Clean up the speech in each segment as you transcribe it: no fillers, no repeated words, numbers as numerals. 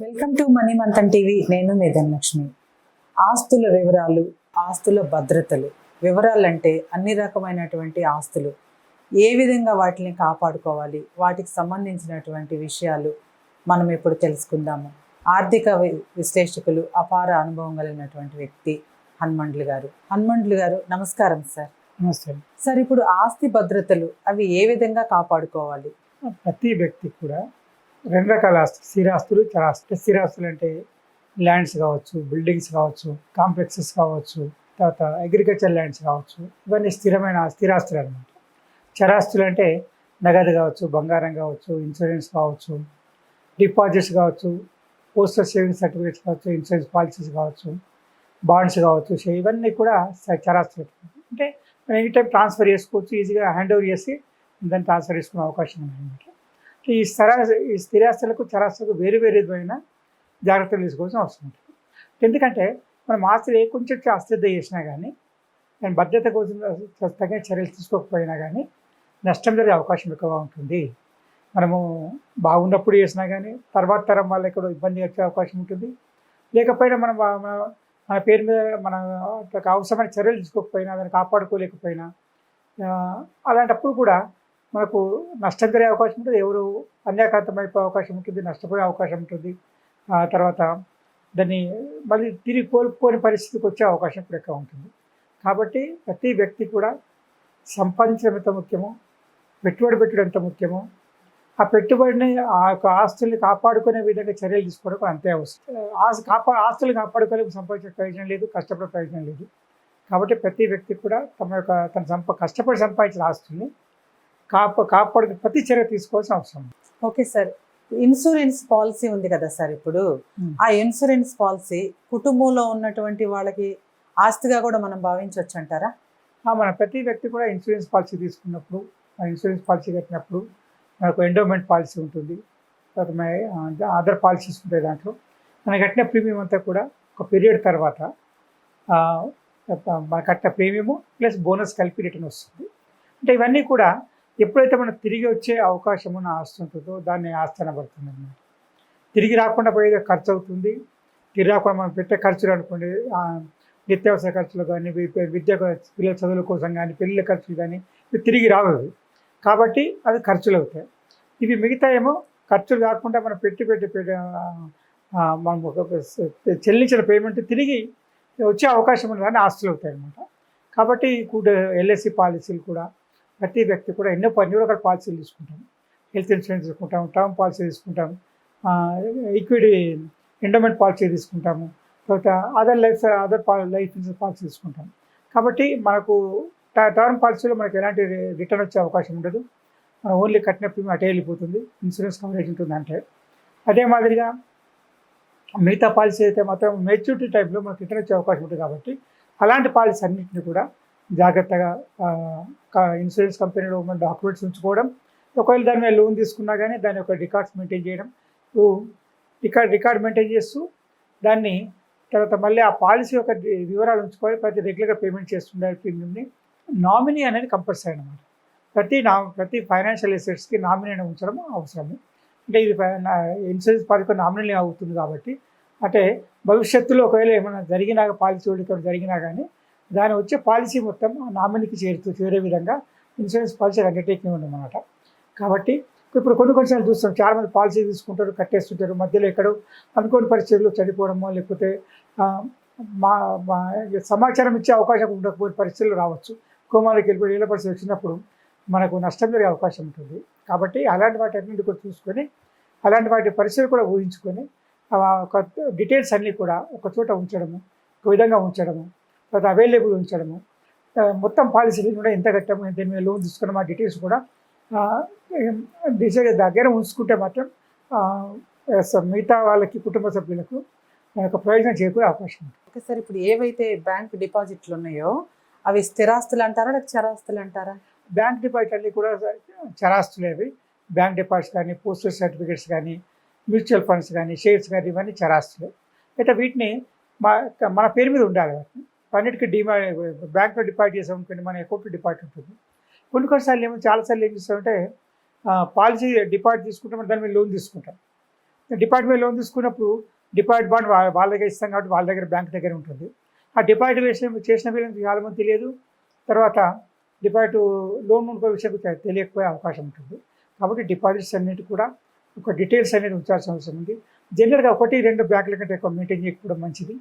Welcome to money Manthan TV. నేను మీ ధనలక్ష్మి. ఆస్తుల వివరాలు, ఆస్తుల భద్రతలు. వివరాలంటే అన్ని రకమైనటువంటి ఆస్తులు, ఏ విధంగా వాటిని కాపాడుకోవాలి, వాటికి సంబంధించినటువంటి విషయాలు మనం ఇప్పుడు తెలుసుకుందాము. ఆర్థిక విశ్లేషకులు, అపార అనుభవం కలిగినటువంటి వ్యక్తి హనుమండ్లు గారు. హనుమండ్లు గారు, నమస్కారం సార్. నమస్తే. సార్, ఇప్పుడు ఆస్తి భద్రతలు అవి ఏ విధంగా కాపాడుకోవాలి? ప్రతి వ్యక్తి కూడా రెండు రకాల ఆస్తులు, స్థిరాస్తులు, చరాస్తులు. స్థిరాస్తులు అంటే ల్యాండ్స్ కావచ్చు, బిల్డింగ్స్ కావచ్చు, కాంప్లెక్సెస్ కావచ్చు, తర్వాత అగ్రికల్చర్ ల్యాండ్స్ కావచ్చు, ఇవన్నీ స్థిరమైన స్థిరాస్తులు అనమాట. చరాస్తులు అంటే నగదు కావచ్చు, బంగారం కావచ్చు, ఇన్సూరెన్స్ కావచ్చు, డిపాజిట్స్ కావచ్చు, పోస్టల్ సేవింగ్స్ సర్టిఫికేట్స్ కావచ్చు, ఇన్సూరెన్స్ పాలసీస్ కావచ్చు, బాండ్స్ కావచ్చు, ఇవన్నీ కూడా చరాస్తులు. అంటే ఎనీ టైం ట్రాన్స్ఫర్ చేసుకోవచ్చు, ఈజీగా హ్యాండ్ ఓవర్ చేసి దాన్ని ట్రాన్స్ఫర్ చేసుకునే అవకాశం ఉందన్నమాట. ఈ స్థిరాస్తులకు చరాస్తులకు వేరు విధమైన జాగ్రత్తలు తీసుకోవాల్సిన అవసరం ఉంటుంది. ఎందుకంటే మనం ఆస్తులు కొంచెం అశ్రద్ధ చేసినా కానీ, దాని భద్రత కోసం తగిన చర్యలు తీసుకోకపోయినా కానీ నష్టం జరిగే అవకాశం ఎక్కువగా ఉంటుంది. మనము బాగున్నప్పుడు చేసినా కానీ తర్వాత తరం వాళ్ళకి కూడా ఇబ్బంది వచ్చే అవకాశం ఉంటుంది. లేకపోయినా మనం మన పేరు మీద మన అవసరమైన చర్యలు తీసుకోకపోయినా, దాన్ని కాపాడుకోలేకపోయినా, అలాంటప్పుడు కూడా మనకు నష్టం జరిగే అవకాశం ఉంటుంది. ఎవరు అన్యాక్రాంతమైపోయే అవకాశం ఉంటుంది, నష్టపోయే అవకాశం ఉంటుంది. తర్వాత దాన్ని మళ్ళీ తిరిగి కోల్పోని పరిస్థితికి వచ్చే అవకాశం కూడా ఎక్కువ ఉంటుంది. కాబట్టి ప్రతి వ్యక్తి కూడా సంపాదించడం ఎంత ముఖ్యమో, పెట్టుబడి పెట్టడం ఎంత ముఖ్యమో, ఆ పెట్టుబడిని ఆ యొక్క ఆస్తుల్ని కాపాడుకునే విధంగా చర్యలు తీసుకోవడం అంతే అవసరం. ఆస్తులు కాపాడుకోలేక సంపాదించే ప్రయోజనం లేదు, కష్టపడే ప్రయోజనం లేదు. కాబట్టి ప్రతి వ్యక్తి కూడా తన కష్టపడి సంపాదించిన ఆస్తుల్ని కాపాడు ప్రతి చర్య తీసుకోవాల్సిన అవసరం. ఓకే సార్, ఇన్సూరెన్స్ పాలసీ ఉంది కదా సార్, ఇప్పుడు ఆ ఇన్సూరెన్స్ పాలసీ కుటుంబంలో ఉన్నటువంటి వాళ్ళకి ఆస్తిగా కూడా మనం భావించవచ్చు అంటారా? మన ప్రతి వ్యక్తి కూడా ఇన్సూరెన్స్ పాలసీ తీసుకున్నప్పుడు, ఇన్సూరెన్స్ పాలసీ కట్టినప్పుడు మనకు ఎండోమెంట్ పాలసీ ఉంటుంది, తర్వాత అదర్ పాలసీస్ ఉంటాయి. దాంట్లో మనం కట్టిన ప్రీమియం అంతా కూడా ఒక పీరియడ్ తర్వాత మన కట్టిన ప్రీమియము ప్లస్ బోనస్ కలిపి రిటర్న్ వస్తుంది. అంటే ఇవన్నీ కూడా ఎప్పుడైతే మనకు తిరిగి వచ్చే అవకాశం ఉన్న ఆస్తి ఉంటుందో దాన్ని ఆస్తి అనబడుతుంది అన్నమాట. తిరిగి రాకుండా పోయేది ఖర్చు అవుతుంది. తిరిగి రాకుండా మనం పెట్టే ఖర్చులు అనుకోండి, నిత్యావసర ఖర్చులు కానీ, విద్య పిల్లల చదువుల కోసం కానీ, పెళ్ళిళ్ళ ఖర్చులు కానీ ఇవి తిరిగి రావు. కాబట్టి అవి ఖర్చులు అవుతాయి. ఇవి మిగతా ఏమో ఖర్చులు కాకుండా మనం పెట్టి మనం చెల్లించిన పేమెంట్ తిరిగి వచ్చే అవకాశం ఉన్న కానీ ఆస్తులు అవుతాయి అన్నమాట. కాబట్టి కూడా ఎల్ఐసి పాలసీలు కూడా ప్రతి వ్యక్తి కూడా ఎన్నో రకాల పాలసీలు తీసుకుంటాం. హెల్త్ ఇన్సూరెన్స్ తీసుకుంటాం, టర్మ్ పాలసీ తీసుకుంటాం, ఈక్విటీ ఎండోమెంట్ పాలసీ తీసుకుంటాము, తర్వాత అదర్ లైఫ్ ఇన్సూరెన్స్ పాలసీ తీసుకుంటాం. కాబట్టి మనకు టర్మ్ పాలసీలో మనకు ఎలాంటి రిటర్న్ వచ్చే అవకాశం ఉండదు. మనం ఓన్లీ కట్టిన ప్రీమియం అటే వెళ్ళిపోతుంది, ఇన్సూరెన్స్ కవరేజ్ ఉంటుంది. అంటే అదే మాదిరిగా మిగతా పాలసీ అయితే మాత్రం మెచ్యూరిటీ టైంలో మనకు రిటర్న్ వచ్చే అవకాశం ఉంటుంది. కాబట్టి అలాంటి పాలసీ అన్నింటినీ కూడా జాగ్రత్తగా ఇన్సూరెన్స్ కంపెనీలో ఉన్న డాక్యుమెంట్స్ ఉంచుకోవడం, ఒకవేళ దాని మీద లోన్ తీసుకున్నా కానీ దాని యొక్క రికార్డ్స్ మెయింటైన్ చేయడం, రికార్డ్ మెయింటైన్ చేస్తూ దాన్ని తర్వాత మళ్ళీ ఆ పాలసీ యొక్క వివరాలు ఉంచుకోవాలి. రెగ్యులర్గా పేమెంట్ చేస్తుండాలి ప్రీమియంని. నామినీ అనేది కంపల్సరీ అన్నమాట. ప్రతి ఫైనాన్షియల్ అసెట్స్కి నామినీ అనేది ఉంచడం అవసరము. అంటే ఇది ఇన్సూరెన్స్ పాలసీ నామినీ అవుతుంది కాబట్టి, అంటే భవిష్యత్తులో ఒకవేళ ఏమైనా పాలసీ జరిగినా కానీ దాని వచ్చే పాలసీ మొత్తం నామినీకి చేరే విధంగా ఇన్సూరెన్స్ పాలసీ అండర్టేకింగ్ ఉండమన్నమాట. కాబట్టి ఇప్పుడు కొన్నిసార్లు చూస్తాం, చాలామంది పాలసీ తీసుకుంటారు, కట్టేస్తుంటారు, మధ్యలో ఎక్కడో అనుకోని పరిస్థితుల్లో చనిపోవడమో, లేకపోతే సమాచారం ఇచ్చే అవకాశం ఉండకపోయిన పరిస్థితులు రావచ్చు. కోమాలోకి వెళ్ళిపోయి ఏళ్ళ పరిస్థితి వచ్చినప్పుడు మనకు నష్టం జరిగే అవకాశం ఉంటుంది. కాబట్టి అలాంటి వాటి అన్నింటి కూడా చూసుకొని, అలాంటి వాటి పరిస్థితులు కూడా ఊహించుకొని ఒక డీటెయిల్స్ అన్నీ కూడా ఒక చోట ఉంచడము, ఒక విధంగా ఉంచడము, తర్వాత అవైలబుల్ ఉంచడము, మొత్తం పాలసీలు కూడా ఎంత కట్టాము, ఎంత మీద లోన్ తీసుకున్నాము, ఆ డీటెయిల్స్ కూడా దగ్గర ఉంచుకుంటే మాత్రం మిగతా వాళ్ళకి, కుటుంబ సభ్యులకు ఒక ప్రయోజనం చేకూరే అవకాశం ఉంటుంది. ఓకే సార్, ఇప్పుడు ఏవైతే బ్యాంక్ డిపాజిట్లు ఉన్నాయో అవి స్థిరాస్తులు అంటారా, లేక చరాస్తులు అంటారా? బ్యాంక్ డిపాజిట్ అన్నీ కూడా చరాస్తులు. అవి బ్యాంక్ డిపాజిట్స్ కానీ, పోస్టల్ సర్టిఫికేట్స్ కానీ, మ్యూచువల్ ఫండ్స్ కానీ, షేర్స్ కానీ, ఇవన్నీ చరాస్తులు. అయితే వీటిని మన పేరు మీద ఉండాలి. అన్నిటికీ బ్యాంక్లో డిపాజిట్ చేసామనుకోండి, మన అకౌంట్లో డిపాజిట్ ఉంటుంది. కొన్నిసార్లు చాలాసార్లు ఏం చేస్తామంటే పాలసీ డిపాజిట్ తీసుకుంటాం, దాని మీద లోన్ తీసుకుంటాం. డిపాజిట్ లోన్ తీసుకున్నప్పుడు డిపాజిట్ బాండ్ వాళ్ళ దగ్గర ఇస్తాం కాబట్టి వాళ్ళ దగ్గర బ్యాంక్ దగ్గర ఉంటుంది. ఆ డిపాజిట్ చేసిన వీళ్ళకి చాలామంది తెలియదు. తర్వాత డిపాజిట్ లోన్ ఉండే విషయం తెలియకపోయే అవకాశం ఉంటుంది. కాబట్టి డిపాజిట్స్ అన్నిటి కూడా ఒక డీటెయిల్స్ అనేది ఉంచాల్సిన అవసరం ఉంది. జనరల్గా 1-2 బ్యాంకుల కంటే ఎక్కువ మెయింటైన్ చేయకపోవడం మంచిది.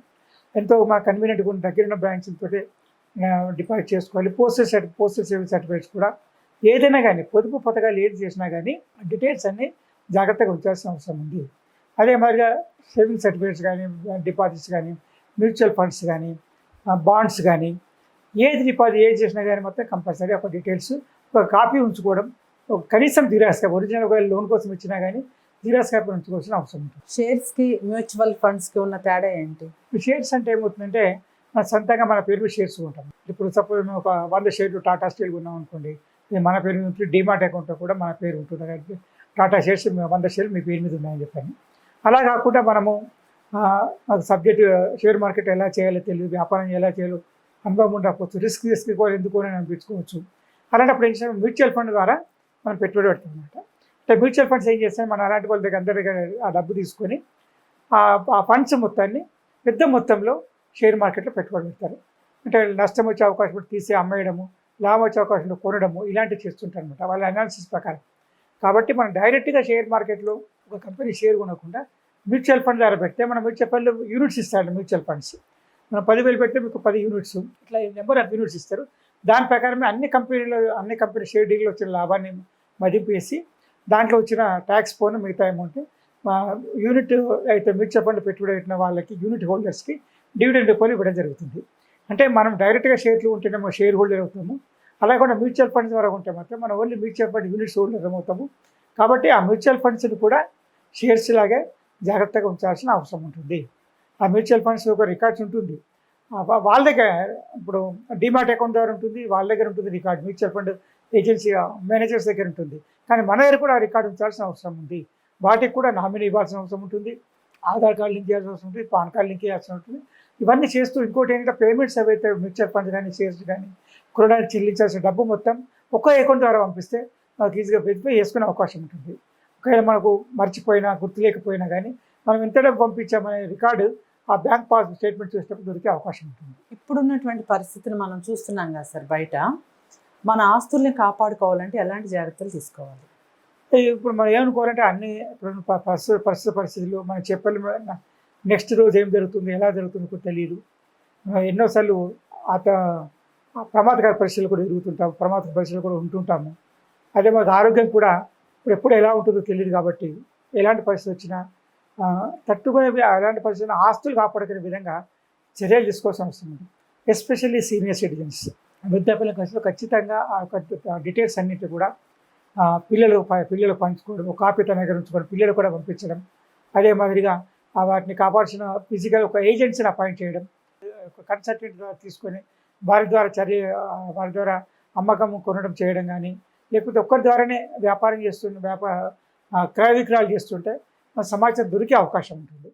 ఎంతో మన కన్వీనియంట్గా ఉన్న దగ్గర ఉన్న బ్రాంచ్లతో డిపాజిట్ చేసుకోవాలి. పోస్టల్ సేవింగ్ సర్టిఫికేట్స్ కూడా ఏదైనా కానీ పొదుపు పథకాలు ఏది చేసినా కానీ డీటెయిల్స్ అన్నీ జాగ్రత్తగా ఉంచాల్సిన అవసరం ఉంది. అదే మాదిరిగా సేవింగ్ సర్టిఫికేట్స్ కానీ, డిపాజిట్స్ కానీ, మ్యూచువల్ ఫండ్స్ కానీ, బాండ్స్ కానీ ఏది చేసినా కానీ మొత్తం కంపల్సరీ ఒక డీటెయిల్స్ ఒక కాపీ ఉంచుకోవడం, ఒక కనీసం జిరాక్స్ కాపీ, ఒరిజినల్ ఒకవేళ లోన్ కోసం ఇచ్చినా కానీ జిరాక్స్ కాపీ ఉంచుకోవాల్సిన అవసరం ఉంటుంది. షేర్స్కి మ్యూచువల్ ఫండ్స్కి ఉన్న తేడా ఏంటి? షేర్స్ అంటే ఏమవుతుందంటే మన సొంతంగా మన పేరు మీద షేర్స్ ఉంటాం. ఇప్పుడు సపోజ్ మేము ఒక 100 షేర్లు టాటా స్టీల్ ఉన్నాం అనుకోండి, ఇది మన పేరు మీద ఉంటుంది. డిమాట్ అకౌంట్లో కూడా మన పేరు ఉంటుంది కాబట్టి టాటా షేర్స్ 100 షేర్లు మీ పేరు మీద ఉన్నాయని చెప్పాను. అలా కాకుండా మనము సబ్జెక్ట్ షేర్ మార్కెట్ ఎలా చేయాలో తెలియదు, వ్యాపారం ఎలా చేయాలో అనుభవం ఉండకపోవచ్చు, రిస్క్ తీసుకోవాలి ఎందుకు అని అనిపించుకోవచ్చు. అలాంటప్పుడు ఏం చేస్తాం, మ్యూచువల్ ఫండ్ ద్వారా మనం పెట్టుబడి పెడతాం అనమాట. అంటే మ్యూచువల్ ఫండ్స్ ఏం చేస్తాం, మన అలాంటి వాళ్ళ దగ్గర అందరి దగ్గర ఆ డబ్బు తీసుకొని ఆ ఫండ్స్ మొత్తాన్ని పెద్ద మొత్తంలో షేర్ మార్కెట్లో పెట్టుబడి పెడతారు. అంటే నష్టం వచ్చే అవకాశం ఉంటే తీసి అమ్మేయడము, లాభం వచ్చే అవకాశం ఉంటే కొనడము, ఇలాంటివి చేస్తుంటారు అనమాట వాళ్ళ అనాలిసిస్ ప్రకారం. కాబట్టి మనం డైరెక్ట్గా షేర్ మార్కెట్లో ఒక కంపెనీ షేర్ కొనకుండా మ్యూచువల్ ఫండ్ ద్వారా పెడితే మన మ్యూచువల్ ఫండ్లో యూనిట్స్ ఇస్తారు. మ్యూచువల్ ఫండ్స్ మనం 10,000 పెడితే మీకు 10 యూనిట్స్, ఇట్లా నెంబర్ ఆఫ్ యూనిట్స్ ఇస్తారు. దాని ప్రకారమే అన్ని కంపెనీ షేర్ డీల్లో వచ్చిన లాభాన్ని మదింపు వేసి దాంట్లో వచ్చిన ట్యాక్స్ పోను మిగతా అమౌంట్ యూనిట్ అయితే మ్యూచువల్ ఫండ్ పెట్టుబడి పెట్టిన వాళ్ళకి, యూనిట్ హోల్డర్స్కి డివిడెండ్ రూపంలో ఇవ్వడం జరుగుతుంది. అంటే మనం డైరెక్ట్గా షేర్లు ఉంటేనేమో షేర్ హోల్డర్ అవుతాము, అలా కూడా మ్యూచువల్ ఫండ్స్ ద్వారా ఉంటే మాత్రం మనం only mutual fund units holder అవుతాము. కాబట్టి ఆ మ్యూచువల్ ఫండ్స్ని కూడా షేర్స్ లాగే జాగ్రత్తగా ఉంచాల్సిన అవసరం ఉంటుంది. ఆ మ్యూచువల్ ఫండ్స్ ఒక రికార్డ్స్ ఉంటుంది వాళ్ళ దగ్గర. ఇప్పుడు డిమాట్ అకౌంట్ ద్వారా ఉంటుంది, వాళ్ళ దగ్గర ఉంటుంది record, mutual fund agency managers దగ్గర ఉంటుంది. కానీ మన దగ్గర కూడా ఆ రికార్డు ఉంచాల్సిన అవసరం ఉంది. వాటికి కూడా నామినీ ఇవ్వాల్సిన అవసరం ఉంటుంది, ఆధార్ కార్డు లింక్ చేయాల్సిన అవసరం ఉంటుంది, పాన్ కార్డు లింక్ చేయాల్సి ఉంటుంది. ఇవన్నీ చేస్తూ ఇంకోటి ఏంటంటే పేమెంట్స్ ఏవైతే మ్యూచువల్ ఫండ్ కానీ షేర్స్ కానీ కొనడానికి చెల్లించాల్సిన డబ్బు మొత్తం ఒక్క అకౌంట్ ద్వారా పంపిస్తే మనకు ఈజీగా వెరిఫై చేసుకునే అవకాశం ఉంటుంది. ఒకవేళ మనకు మర్చిపోయినా గుర్తు లేకపోయినా కానీ మనం ఎంత డబ్బు పంపించామనే రికార్డు ఆ బ్యాంక్ పాస్ స్టేట్మెంట్ చూసినప్పుడు దొరికే అవకాశం ఉంటుంది. ఇప్పుడున్నటువంటి పరిస్థితిని మనం చూస్తున్నాం కదా సార్, బయట మన ఆస్తుల్ని కాపాడుకోవాలంటే ఎలాంటి జాగ్రత్తలు తీసుకోవాలి? ఇప్పుడు మనం ఏమనుకోవాలంటే అన్ని ప్రస్తుత పరిస్థితుల్లో మనం చెప్పలేము. నెక్స్ట్ రోజు ఏం జరుగుతుంది, ఎలా జరుగుతుందో కూడా తెలియదు. ఎన్నోసార్లు ప్రమాదకర పరిస్థితులు కూడా ఎదుగుతుంటాము, ప్రమాదకర పరిస్థితులు కూడా ఉంటుంటాము. అదే మాకు ఆరోగ్యం కూడా ఎప్పుడు ఎలా ఉంటుందో తెలియదు. కాబట్టి ఎలాంటి పరిస్థితి వచ్చినా తట్టుకునే అలాంటి పరిస్థితుల్లో ఆస్తులు కాపాడుకునే విధంగా చర్యలు తీసుకోవాల్సిన అవసరం ఉంది. ఎస్పెషల్లీ సీనియర్ సిటిజన్స్, వృద్ధాప్యుల కేసులో ఖచ్చితంగా ఆ యొక్క డీటెయిల్స్ అన్నింటి కూడా పిల్లలు పంచుకోవడం, ఒక కాపీ తన దగ్గర ఉంచుకోవడం, పిల్లలు కూడా పంపించడం. అదే మాదిరిగా వాటిని కాపాడాల్సిన ఫిజికల్ ఒక ఏజెన్సీని అపాయింట్ చేయడం, ఒక కన్సల్టెంట్ ద్వారా తీసుకొని వారి ద్వారా అమ్మకం కొనడం చేయడం కానీ, లేకపోతే ఒక్కరి ద్వారానే వ్యాపారం క్రయ విక్రయాలు చేస్తుంటే సమాచారం దొరికే అవకాశం ఉంటుంది.